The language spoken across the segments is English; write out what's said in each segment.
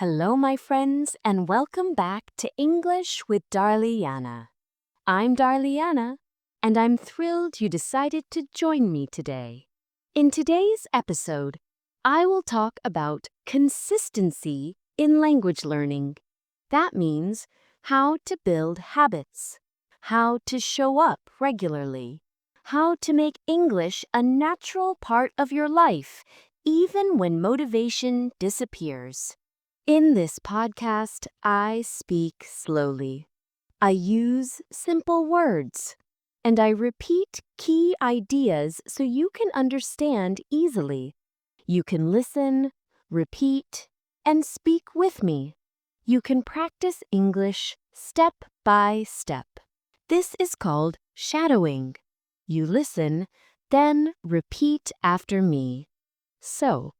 Hello, my friends, and welcome back to English with Darlianah. I'm Darlianah, and I'm thrilled you decided to join me today. In today's episode, I will talk about consistency in language learning. That means how to build habits, how to show up regularly, how to make English a natural part of your life, even when motivation disappears. In this podcast, I speak slowly. I use simple words, and I repeat key ideas so you can understand easily. You can listen, repeat, and speak with me. You can practice English step by step. This is called shadowing. You listen, then repeat after me. So,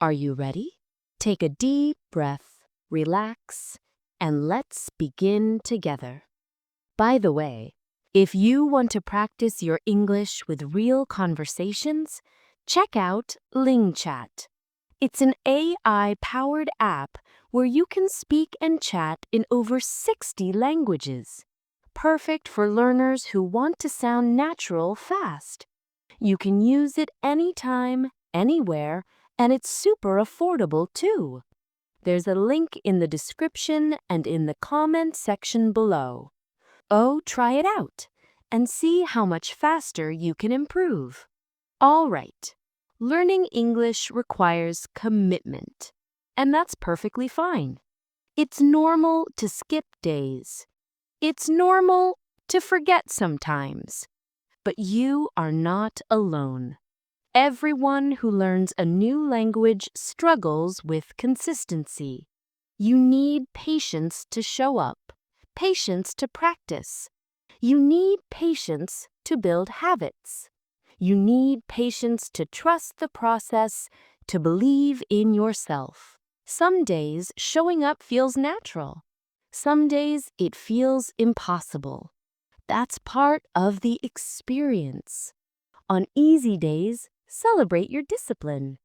are you ready? Take a deep breath, relax, and let's begin together. By the way, if you want to practice your English with real conversations, check out LingChat. It's an AI-powered app where you can speak and chat in over 60 languages. Perfect for learners who want to sound natural fast. You can use it anytime, anywhere, and it's super affordable too. There's a link in the description and in the comment section below. Oh, try it out and see how much faster you can improve. All right, learning English requires commitment, and that's perfectly fine. It's normal to skip days. It's normal to forget sometimes. But you are not alone. Everyone who learns a new language struggles with consistency. You need patience to show up, patience to practice. You need patience to build habits. You need patience to trust the process, to believe in yourself. Some days showing up feels natural. Some days it feels impossible. That's part of the experience. On easy days, celebrate your discipline.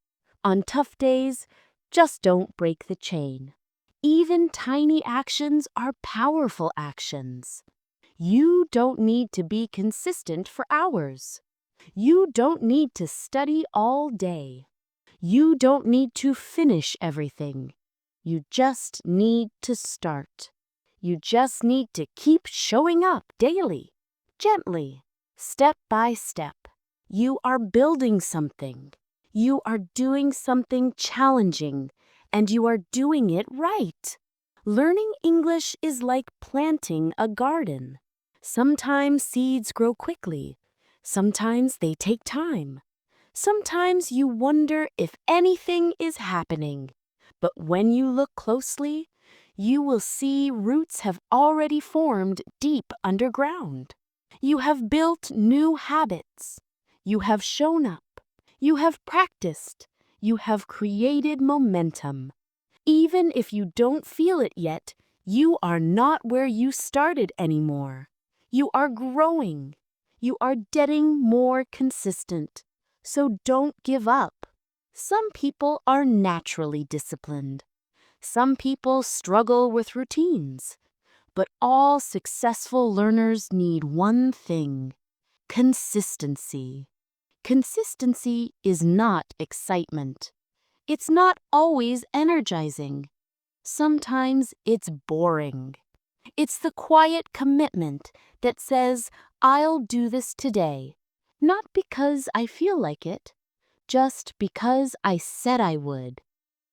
On tough days, just don't break the chain. Even tiny actions are powerful actions. You don't need to be consistent for hours. You don't need to study all day. You don't need to finish everything. You just need to start. You just need to keep showing up daily, gently, step by step. You are building something. You are doing something challenging, and you are doing it right. Learning English is like planting a garden. Sometimes seeds grow quickly. Sometimes they take time. Sometimes you wonder if anything is happening. But when you look closely, you will see roots have already formed deep underground. You have built new habits. You have shown up. You have practiced. You have created momentum. Even if you don't feel it yet, you are not where you started anymore. You are growing. You are getting more consistent. So don't give up. Some people are naturally disciplined. Some people struggle with routines. But all successful learners need one thing: consistency. Consistency is not excitement. It's not always energizing. Sometimes it's boring. It's the quiet commitment that says, I'll do this today, not because I feel like it, just because I said I would.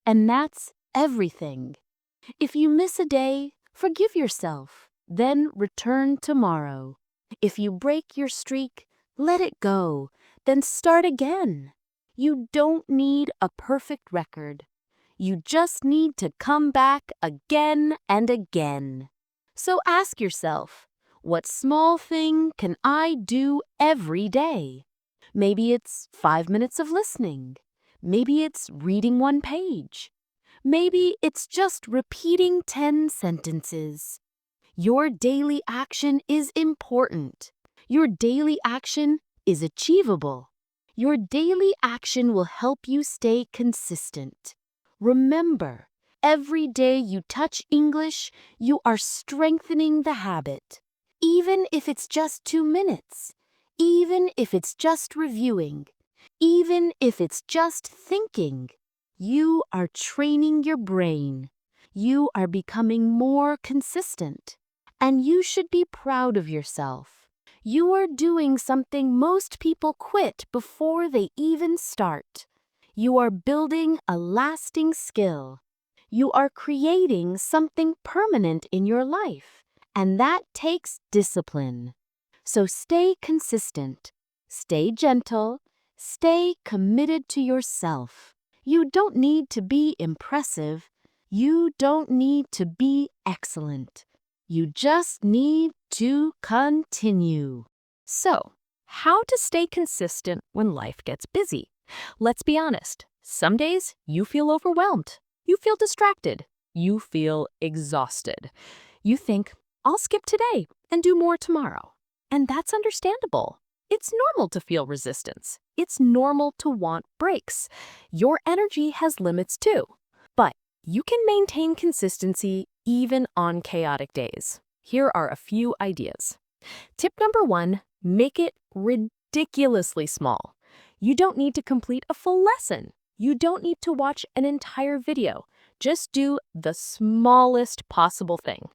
And that's everything. If you miss a day, forgive yourself, then return tomorrow. If you break your streak, let it go, then start again. You don't need a perfect record. You just need to come back again and again. So ask yourself, what small thing can I do every day? Maybe it's 5 minutes of listening. Maybe it's reading one page. Maybe it's just repeating 10 sentences. Your daily action is important. Your daily action is achievable. Your daily action will help you stay consistent. Remember, Every day you touch English, you are strengthening the habit. Even if it's just 2 minutes, even if it's just reviewing, even if it's just thinking, you are training your brain. You are becoming more consistent. And you should be proud of yourself. You are doing something most people quit before they even start. You are building a lasting skill. You are creating something permanent in your life, and that takes discipline. So stay consistent, stay gentle, stay committed to yourself. You don't need to be impressive. You don't need to be excellent. You just need to continue. So, how to stay consistent when life gets busy? Let's be honest. Some days you feel overwhelmed. You feel distracted. You feel exhausted. You think, I'll skip today and do more tomorrow. And that's understandable. It's normal to feel resistance. It's normal to want breaks. Your energy has limits too. But you can maintain consistency even on chaotic days. Here are a few ideas. Tip number 1, make it ridiculously small. You don't need to complete a full lesson. You don't need to watch an entire video. Just do the smallest possible thing.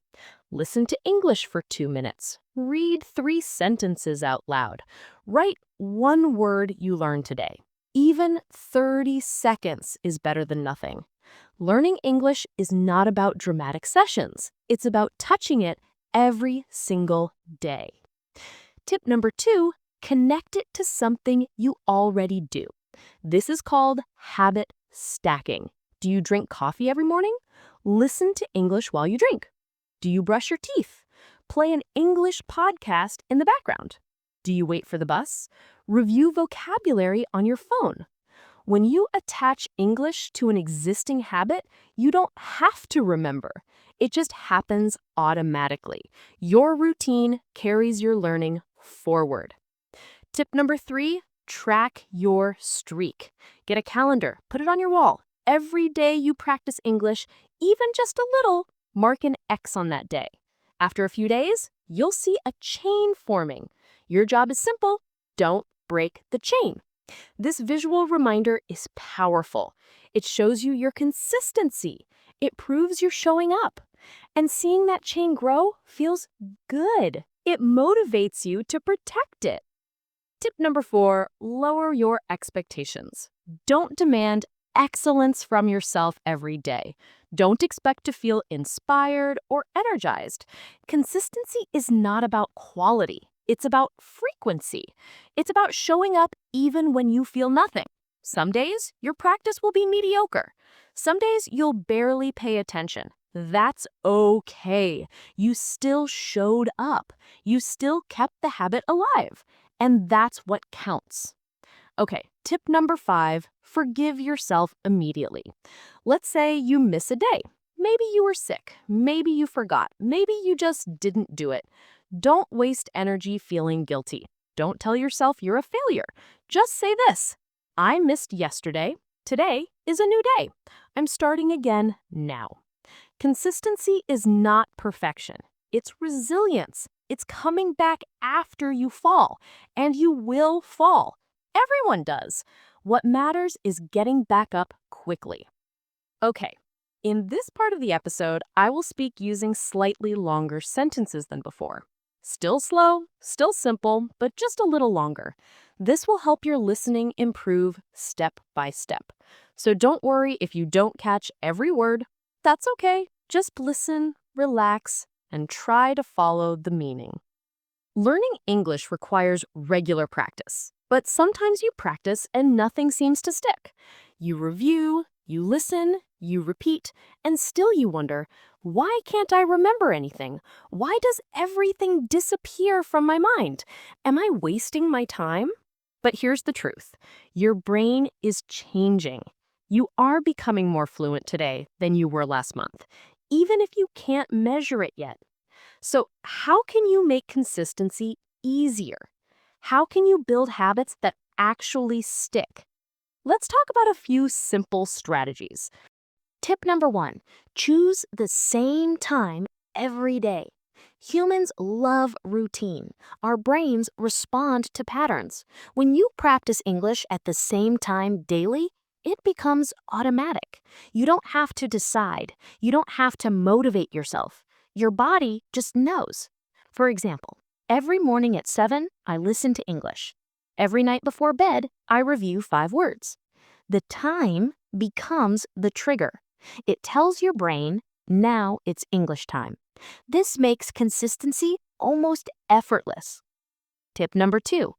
Listen to English for 2 minutes. Read 3 sentences out loud. Write 1 word you learned today. Even 30 seconds is better than nothing. Learning English is not about dramatic sessions. It's about touching it every single day. Tip number 2, connect it to something you already do. This is called habit stacking. Do you drink coffee every morning? Listen to English while you drink. Do you brush your teeth? Play an English podcast in the background. Do you wait for the bus? Review vocabulary on your phone. When you attach English to an existing habit, you don't have to remember. It just happens automatically. Your routine carries your learning forward. Tip number 3, track your streak. Get a calendar, put it on your wall. Every day you practice English, even just a little, mark an X on that day. After a few days, you'll see a chain forming. Your job is simple. Don't break the chain. This visual reminder is powerful. It shows you your consistency. It proves you're showing up. And seeing that chain grow feels good. It motivates you to protect it. Tip number 4, lower your expectations. Don't demand excellence from yourself every day. Don't expect to feel inspired or energized. Consistency is not about quality. It's about frequency. It's about showing up even when you feel nothing. Some days, your practice will be mediocre. Some days, you'll barely pay attention. That's okay. You still showed up. You still kept the habit alive. And that's what counts. Okay, tip number 5, forgive yourself immediately. Let's say you miss a day. Maybe you were sick. Maybe you forgot. Maybe you just didn't do it. Don't waste energy feeling guilty. Don't tell yourself you're a failure. Just say this: I missed yesterday. Today is a new day. I'm starting again now. Consistency is not perfection. It's resilience. It's coming back after you fall, and you will fall. Everyone does. What matters is getting back up quickly. Okay, in this part of the episode, I will speak using slightly longer sentences than before. Still slow, still simple, but just a little longer. This will help your listening improve step by step. So don't worry if you don't catch every word. That's okay. Just listen, relax, and try to follow the meaning. Learning English requires regular practice, but sometimes you practice and nothing seems to stick. You review, you listen, you repeat, and still you wonder, why can't I remember anything? Why does everything disappear from my mind? Am I wasting my time? But here's the truth. Your brain is changing. You are becoming more fluent today than you were last month, even if you can't measure it yet. So how can you make consistency easier? How can you build habits that actually stick? Let's talk about a few simple strategies. Tip number 1, choose the same time every day. Humans love routine. Our brains respond to patterns. When you practice English at the same time daily, it becomes automatic. You don't have to decide. You don't have to motivate yourself. Your body just knows. For example, every morning at 7, I listen to English. Every night before bed, I review 5 words. The time becomes the trigger. It tells your brain, now it's English time. This makes consistency almost effortless. Tip number 2,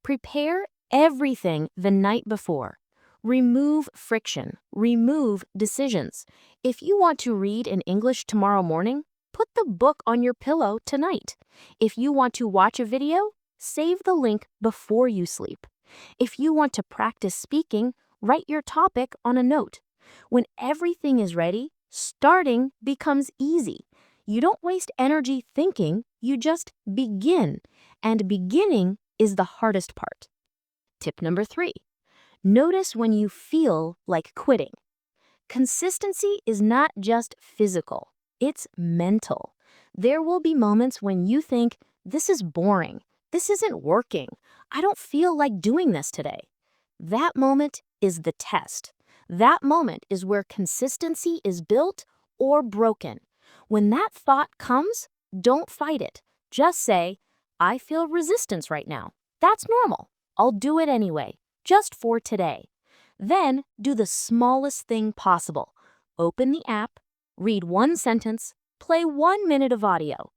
prepare everything the night before. Remove friction, remove decisions. If you want to read in English tomorrow morning, put the book on your pillow tonight. If you want to watch a video, save the link before you sleep. If you want to practice speaking, write your topic on a note. When everything is ready, starting becomes easy. You don't waste energy thinking, you just begin. And beginning is the hardest part. Tip number 3, notice when you feel like quitting. Consistency is not just physical, it's mental. There will be moments when you think, this is boring, this isn't working, I don't feel like doing this today. That moment is the test. That moment is where consistency is built or broken. When that thought comes, don't fight it. Just say, I feel resistance right now. That's normal. I'll do it anyway, just for today. Then do the smallest thing possible. Open the app, read 1 sentence, play 1 minute of audio.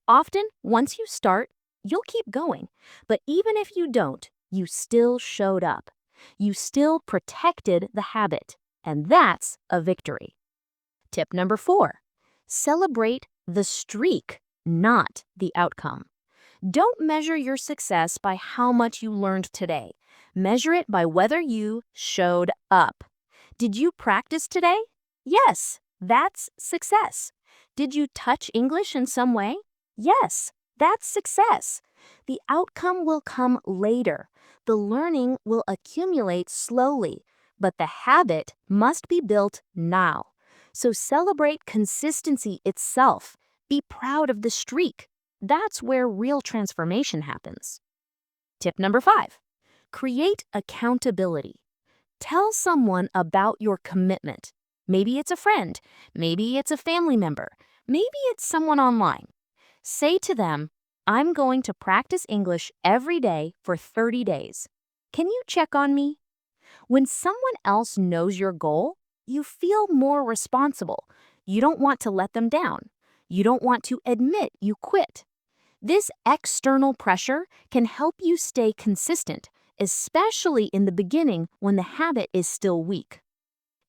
Often, once you start, you'll keep going. But even if you don't, you still showed up. You still protected the habit, and that's a victory. Tip number 4, celebrate the streak, not the outcome. Don't measure your success by how much you learned today. Measure it by whether you showed up. Did you practice today? Yes, that's success. Did you touch English in some way? Yes, that's success. The outcome will come later. The learning will accumulate slowly, but the habit must be built now. So celebrate consistency itself. Be proud of the streak. That's where real transformation happens. Tip number 5, create accountability. Tell someone about your commitment. Maybe it's a friend, maybe it's a family member, maybe it's someone online. Say to them, I'm going to practice English every day for 30 days. Can you check on me? When someone else knows your goal, you feel more responsible. You don't want to let them down. You don't want to admit you quit. This external pressure can help you stay consistent, especially in the beginning when the habit is still weak.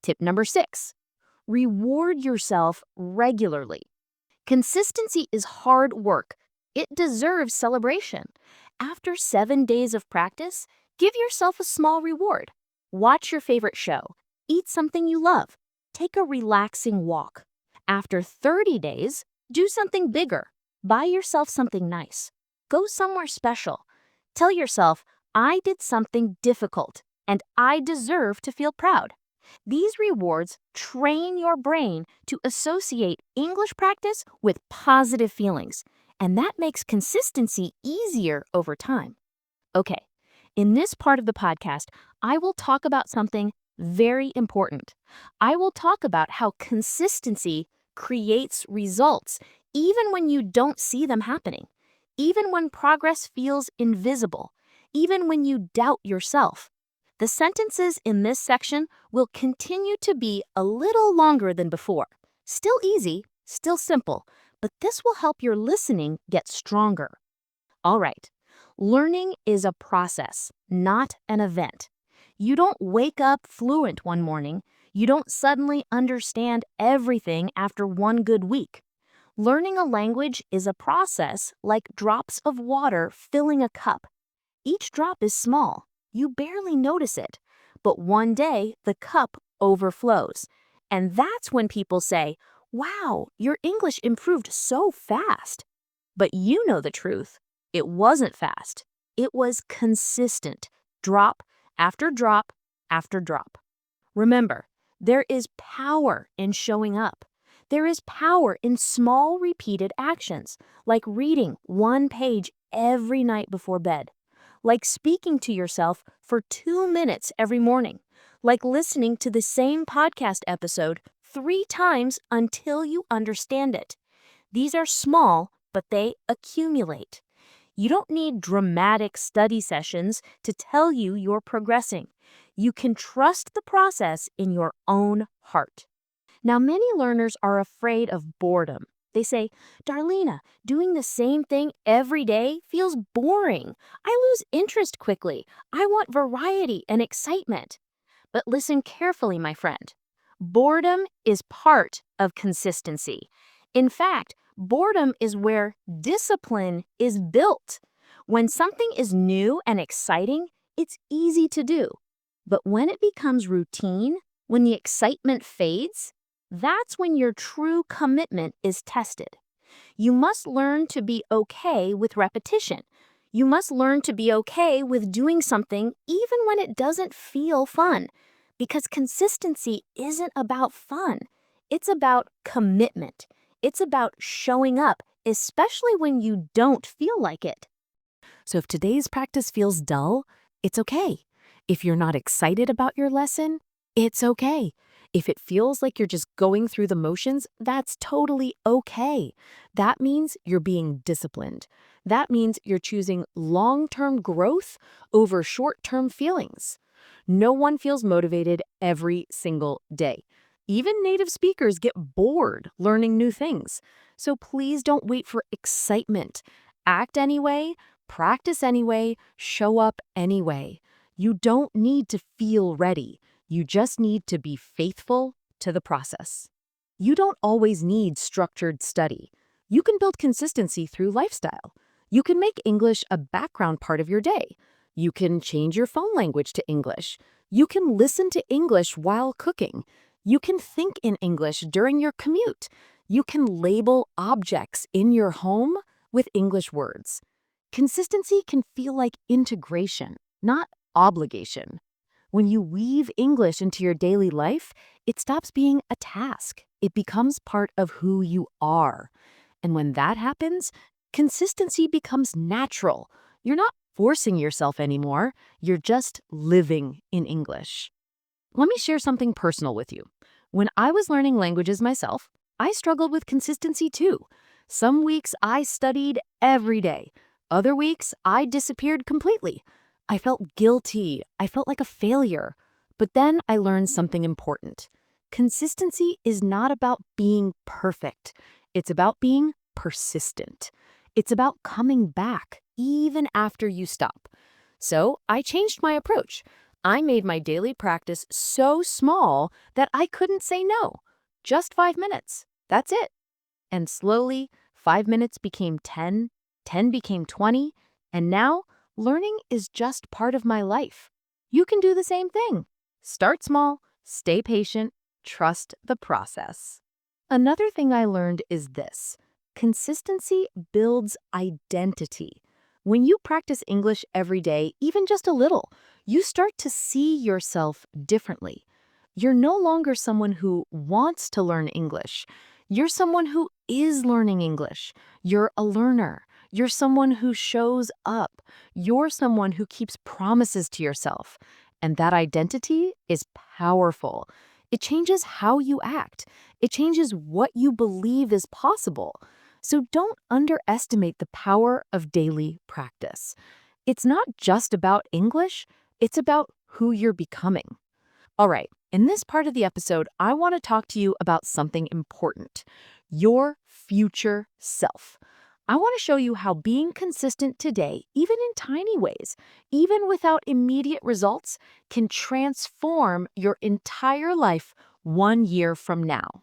Tip number 6, reward yourself regularly. Consistency is hard work. It deserves celebration. After 7 days of practice, give yourself a small reward. Watch your favorite show. Eat something you love. Take a relaxing walk. After 30 days, do something bigger. Buy yourself something nice. Go somewhere special. Tell yourself, I did something difficult, and I deserve to feel proud. These rewards train your brain to associate English practice with positive feelings, and that makes consistency easier over time. Okay, in this part of the podcast, I will talk about something very important. I will talk about how consistency creates results, even when you don't see them happening, even when progress feels invisible, even when you doubt yourself. The sentences in this section will continue to be a little longer than before. Still easy, still simple, but this will help your listening get stronger. All right, learning is a process, not an event. You don't wake up fluent one morning. You don't suddenly understand everything after one good week. Learning a language is a process like drops of water filling a cup. Each drop is small. You barely notice it. But one day, the cup overflows. And that's when people say, wow, your English improved so fast. But you know the truth. It wasn't fast. It was consistent. Drop after drop after drop. Remember, There is power in showing up. There is power in small repeated actions, like reading one page every night before bed, like speaking to yourself for 2 minutes every morning, like listening to the same podcast episode 3 times until you understand it. These are small, but they accumulate. You don't need dramatic study sessions to tell you you're progressing. You can trust the process in your own heart. Now, many learners are afraid of boredom. They say, Darlianah, doing the same thing every day feels boring. I lose interest quickly. I want variety and excitement. But listen carefully, my friend. Boredom is part of consistency. In fact, boredom is where discipline is built. When something is new and exciting, it's easy to do. But when it becomes routine, when the excitement fades, that's when your true commitment is tested. You must learn to be okay with repetition. You must learn to be okay with doing something even when it doesn't feel fun. Because consistency isn't about fun. It's about commitment. It's about showing up, especially when you don't feel like it. So if today's practice feels dull, it's okay. If you're not excited about your lesson, it's okay. If it feels like you're just going through the motions, that's totally okay. That means you're being disciplined. That means you're choosing long-term growth over short-term feelings. No one feels motivated every single day. Even native speakers get bored learning new things. So please don't wait for excitement. Act anyway, practice anyway, show up anyway. You don't need to feel ready. You just need to be faithful to the process. You don't always need structured study. You can build consistency through lifestyle. You can make English a background part of your day. You can change your phone language to English. You can listen to English while cooking. You can think in English during your commute. You can label objects in your home with English words. Consistency can feel like integration, not obligation. When you weave English into your daily life, it stops being a task. It becomes part of who you are. And when that happens, consistency becomes natural. You're not forcing yourself anymore. You're just living in English. Let me share something personal with you. When I was learning languages myself, I struggled with consistency too. Some weeks I studied every day. Other weeks I disappeared completely. I felt guilty. I felt like a failure. But then I learned something important. Consistency is not about being perfect. It's about being persistent. It's about coming back even after you stop. So I changed my approach. I made my daily practice so small that I couldn't say no. Just 5 minutes. That's it. And slowly, 5 minutes became 10, 10 became 20, and now learning is just part of my life. You can do the same thing. Start small, stay patient, trust the process. Another thing I learned is this: consistency builds identity. When you practice English every day, even just a little, you start to see yourself differently. You're no longer someone who wants to learn English. You're someone who is learning English. You're a learner. You're someone who shows up. You're someone who keeps promises to yourself. And that identity is powerful. It changes how you act. It changes what you believe is possible. So don't underestimate the power of daily practice. It's not just about English, it's about who you're becoming. All right, in this part of the episode, I want to talk to you about something important: your future self. I want to show you how being consistent today, even in tiny ways, even without immediate results, can transform your entire life 1 year from now.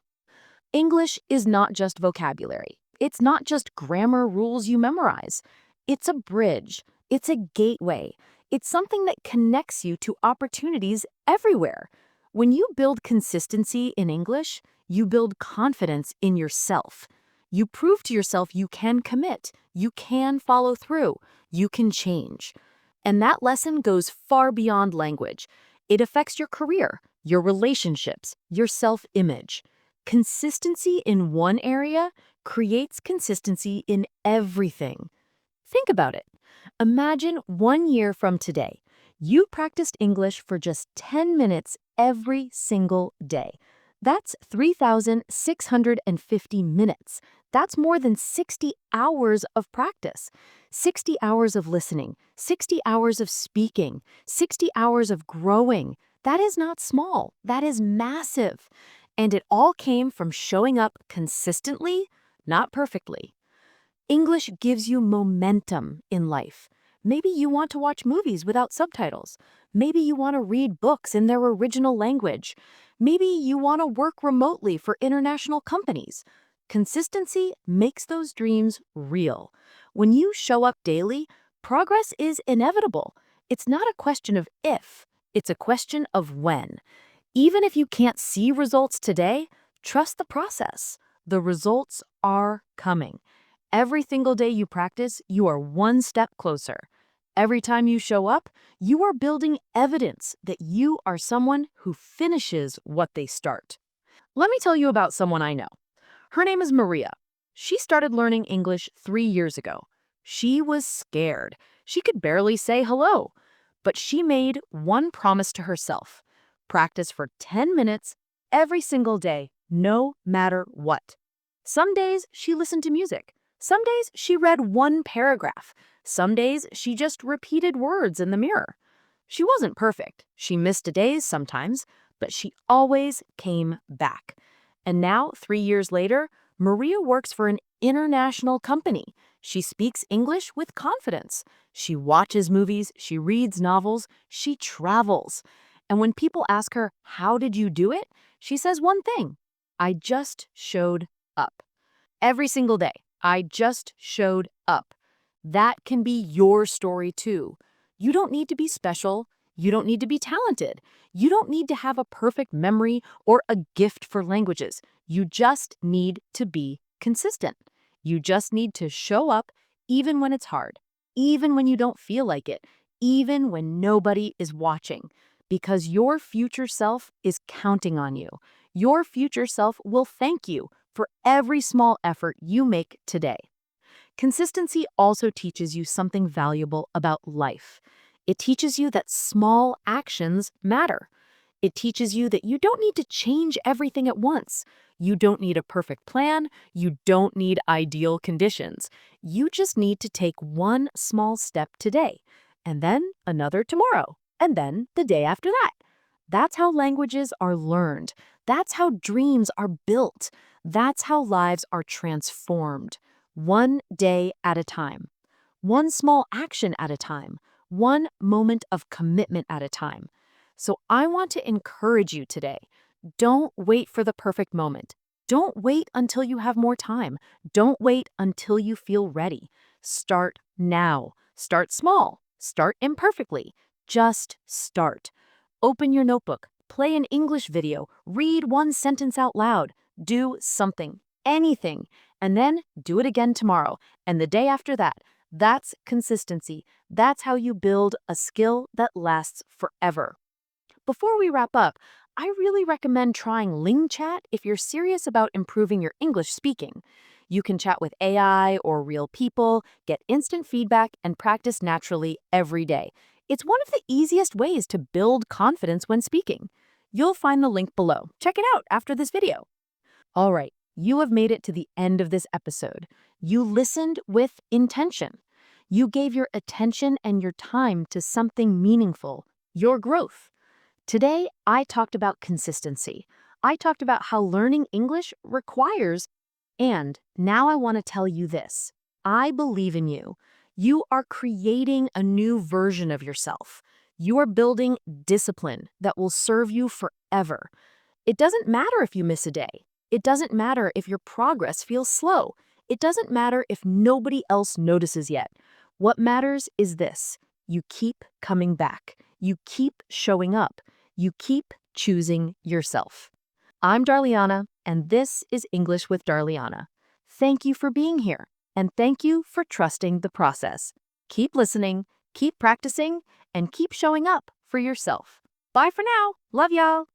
English is not just vocabulary. It's not just grammar rules you memorize. It's a bridge. It's a gateway. It's something that connects you to opportunities everywhere. When you build consistency in English, you build confidence in yourself. You prove to yourself you can commit, you can follow through, you can change. And that lesson goes far beyond language. It affects your career, your relationships, your self-image. Consistency in one area creates consistency in everything. Think about it. Imagine 1 year from today, you practiced English for just 10 minutes every single day. That's 3,650 minutes. That's more than 60 hours of practice. 60 hours of listening, 60 hours of speaking, 60 hours of growing. That is not small. That is massive. And it all came from showing up consistently, not perfectly. English gives you momentum in life. Maybe you want to watch movies without subtitles. Maybe you want to read books in their original language. Maybe you want to work remotely for international companies. Consistency makes those dreams real. When you show up daily, progress is inevitable. It's not a question of if, it's a question of when. Even if you can't see results today, trust the process. The results are coming. Every single day you practice, you are one step closer. Every time you show up, you are building evidence that you are someone who finishes what they start. Let me tell you about someone I know. Her name is Maria. She started learning English 3 years ago. She was scared. She could barely say hello. But she made one promise to herself: practice for 10 minutes every single day, no matter what. Some days she listened to music. Some days she read one paragraph. Some days she just repeated words in the mirror. She wasn't perfect. She missed days sometimes, but she always came back. And now, 3 years later, Maria works for an international company. She speaks English with confidence. She watches movies, she reads novels, she travels. And when people ask her, "How did you do it?" she says one thing: "I just showed up." Every single day, I just showed up. That can be your story too. You don't need to be special. You don't need to be talented. You don't need to have a perfect memory or a gift for languages. You just need to be consistent. You just need to show up even when it's hard, even when you don't feel like it, even when nobody is watching, because your future self is counting on you. Your future self will thank you for every small effort you make today. Consistency also teaches you something valuable about life. It teaches you that small actions matter. It teaches you that you don't need to change everything at once. You don't need a perfect plan. You don't need ideal conditions. You just need to take one small step today, and then another tomorrow, and then the day after that. That's how languages are learned. That's how dreams are built. That's how lives are transformed. One day at a time. One small action at a time. One moment of commitment at a time. So I want to encourage you today. Don't wait for the perfect moment. Don't wait until you have more time. Don't wait until you feel ready. Start now. Start small. Start imperfectly. Just start. Open your notebook. Play an English video. Read one sentence out loud. Do something. Anything. And then do it again tomorrow. And the day after that. That's consistency. That's how you build a skill that lasts forever. Before we wrap up, I really recommend trying LingChat if you're serious about improving your English speaking. You can chat with AI or real people, get instant feedback, and practice naturally every day. It's one of the easiest ways to build confidence when speaking. You'll find the link below. Check it out after this video. All right, you have made it to the end of this episode. You listened with intention. You gave your attention and your time to something meaningful, your growth. Today, I talked about consistency. I talked about how learning English requires, and now I want to tell you this. I believe in you. You are creating a new version of yourself. You are building discipline that will serve you forever. It doesn't matter if you miss a day. It doesn't matter if your progress feels slow. It doesn't matter if nobody else notices yet. What matters is this: you keep coming back. You keep showing up. You keep choosing yourself. I'm Darlianah, and this is English with Darlianah. Thank you for being here, and thank you for trusting the process. Keep listening, keep practicing, and keep showing up for yourself. Bye for now. Love y'all.